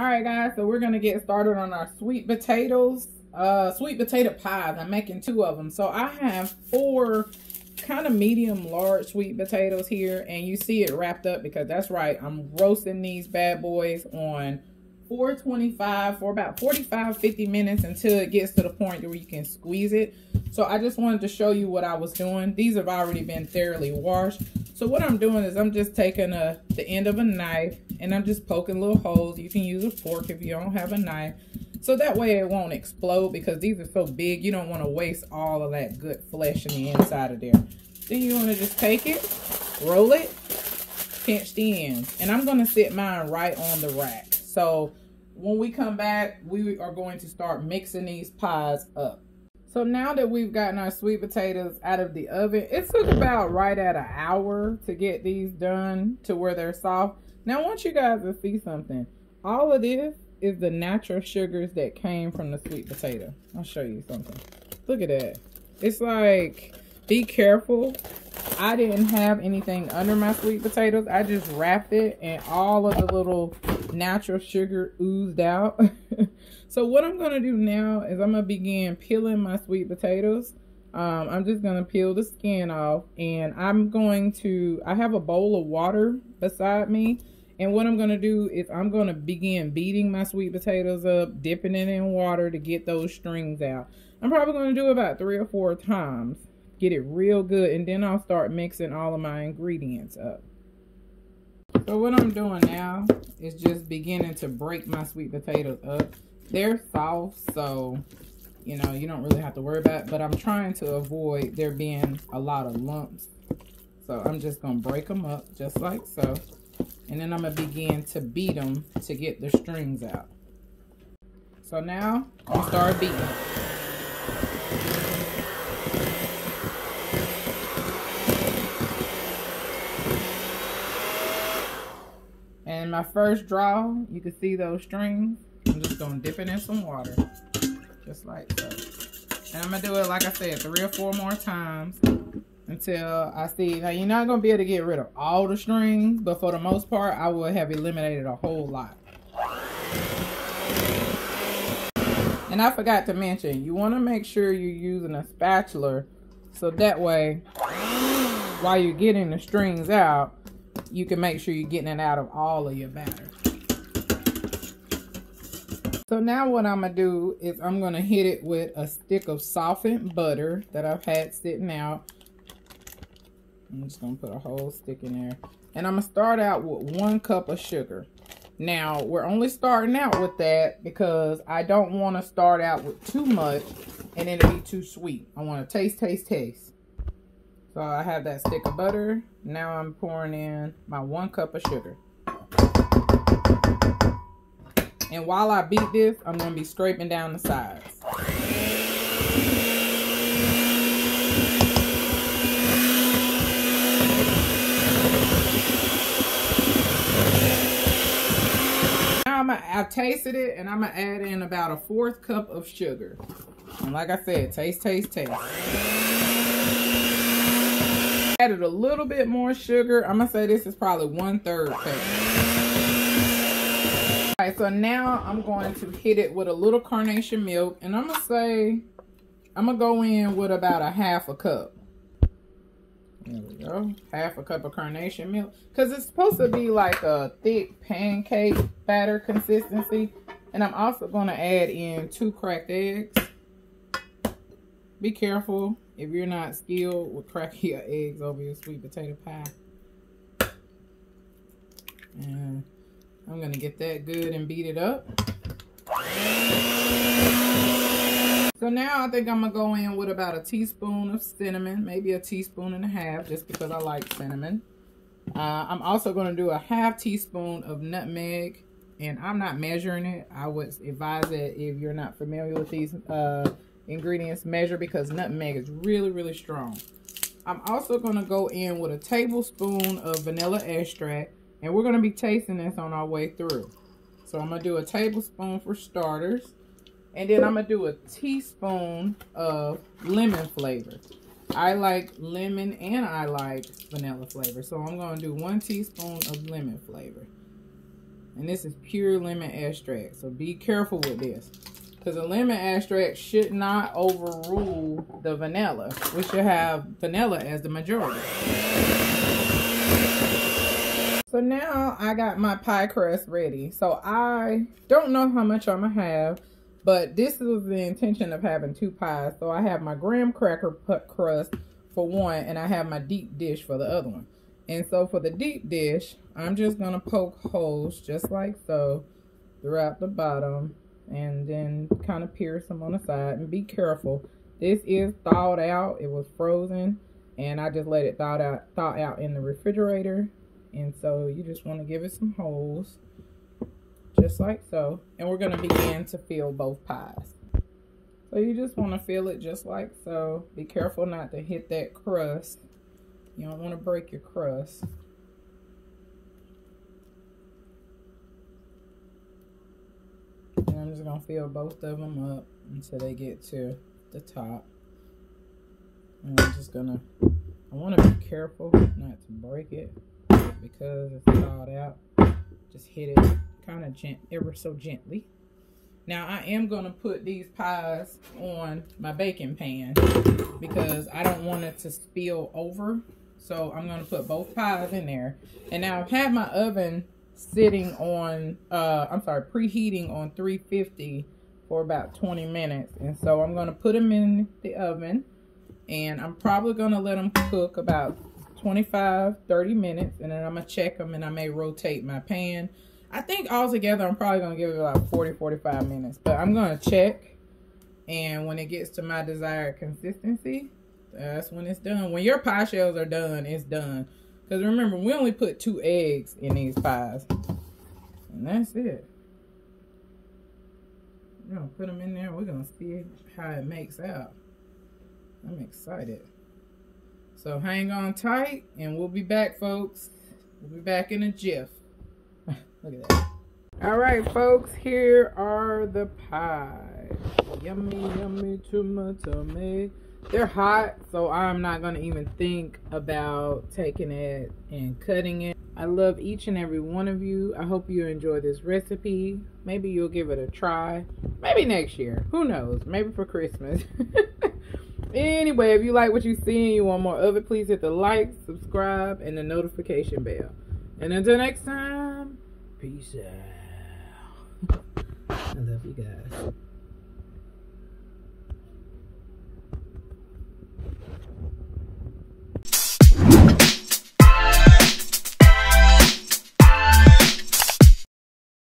All right, guys, so we're gonna get started on our sweet potatoes, sweet potato pies. I'm making 2 of them. So I have 4 kind of medium large sweet potatoes here, and you see it wrapped up because that's right, I'm roasting these bad boys on 425 for about 45-50 minutes until it gets to the point where you can squeeze it. So I just wanted to show you what I was doing. These have already been thoroughly washed. So what I'm doing is I'm just taking the end of a knife and I'm just poking little holes. You can use a fork if you don't have a knife. So that way it won't explode, because these are so big, you don't want to waste all of that good flesh in the inside of there. Then you want to just take it, roll it, pinch the ends. And I'm going to sit mine right on the rack. So when we come back, we are going to start mixing these pies up. So now that we've gotten our sweet potatoes out of the oven, it took about right at an hour to get these done to where they're soft. Now I want you guys to see something. All of this is the natural sugars that came from the sweet potato. I'll show you something. Look at that. It's like, be careful. I didn't have anything under my sweet potatoes. I just wrapped it and all of the little natural sugar oozed out. So what I'm going to do now is I'm going to begin peeling my sweet potatoes. I'm just going to peel the skin off, and I have a bowl of water beside me. And what I'm going to do is I'm going to begin beating my sweet potatoes up, dipping it in water to get those strings out. I'm probably going to do about 3 or 4 times. Get it real good, and then I'll start mixing all of my ingredients up. So what I'm doing now is just beginning to break my sweet potatoes up. They're soft, so you know, you don't really have to worry about it, but I'm trying to avoid there being a lot of lumps. So I'm just going to break them up just like so. And then I'm going to begin to beat them to get the strings out. So now I'm start beating. And my first draw, you can see those strings. I'm just going to dip it in some water, just like so. And I'm going to do it, like I said, 3 or 4 more times until I see. Now, you're not going to be able to get rid of all the strings, but for the most part, I will have eliminated a whole lot. And I forgot to mention, you want to make sure you're using a spatula, so that way, while you're getting the strings out, you can make sure you're getting it out of all of your batter. So now what I'm going to do is I'm going to hit it with a stick of softened butter that I've had sitting out. I'm just going to put a whole stick in there. And I'm going to start out with 1 cup of sugar. Now, we're only starting out with that because I don't want to start out with too much and then it'll be too sweet. I want to taste. So I have that stick of butter. Now I'm pouring in my 1 cup of sugar. And while I beat this, I'm going to be scraping down the sides. Now I've tasted it, and I'm going to add in about a 1/4 cup of sugar. And like I said, taste. Added a little bit more sugar. I'm going to say this is probably 1/3 cup. Alright, so now I'm going to hit it with a little carnation milk, and I'm going to go in with about a 1/2 cup. There we go, 1/2 cup of carnation milk, because it's supposed to be like a thick pancake batter consistency. And I'm also going to add in 2 cracked eggs. Be careful if you're not skilled with cracking your eggs over your sweet potato pie. And I'm going to get that good and beat it up. So now I think I'm going to go in with about a teaspoon of cinnamon, maybe 1.5 teaspoons, just because I like cinnamon. I'm also going to do a 1/2 teaspoon of nutmeg, and I'm not measuring it. I would advise that if you're not familiar with these ingredients, measure, because nutmeg is really strong. I'm also going to go in with a tablespoon of vanilla extract. And we're going to be tasting this on our way through. So I'm going to do a tablespoon for starters. And then I'm going to do a teaspoon of lemon flavor. I like lemon and I like vanilla flavor. So I'm going to do 1 teaspoon of lemon flavor. And this is pure lemon extract. So be careful with this. Because the lemon extract should not overrule the vanilla. We should have vanilla as the majority. So now I got my pie crust ready. So I don't know how much I'm going to have. But this was the intention of having 2 pies. So I have my graham cracker crust for one. And I have my deep dish for the other one. And so for the deep dish, I'm just going to poke holes just like so throughout the bottom. And then kind of pierce them on the side. And be careful. This is thawed out. It was frozen. And I just let it thaw out in the refrigerator. And so you just want to give it some holes. Just like so. And we're going to begin to fill both pies. So you just want to fill it just like so. Be careful not to hit that crust. You don't want to break your crust. And I'm just going to fill both of them up until they get to the top. And I'm just going to, I want to be careful not to break it because it's thawed out. Just hit it kind of ever so gently. Now I am going to put these pies on my baking pan because I don't want it to spill over. So I'm going to put both pies in there. And now I've had my oven sitting on, preheating on 350 for about 20 minutes. And so I'm going to put them in the oven. And I'm probably going to let them cook about 25-30 minutes. And then I'm going to check them and I may rotate my pan. I think altogether I'm probably going to give it about 40-45 minutes. But I'm going to check. And when it gets to my desired consistency, that's when it's done. When your pie shells are done, it's done. Because remember, we only put 2 eggs in these pies. And that's it. We're going to put them in there. We're going to see how it makes out. I'm excited. So hang on tight and we'll be back, folks. We'll be back in a jiff. Look at that. All right, folks, here are the pies. Yummy, yummy to my tummy. They're hot, so I'm not going to even think about taking it and cutting it. I love each and every one of you. I hope you enjoy this recipe. Maybe you'll give it a try. Maybe next year. Who knows? Maybe for Christmas. Anyway, if you like what you see and you want more of it, please hit the like, subscribe, and the notification bell. And until next time, peace out. I love you guys.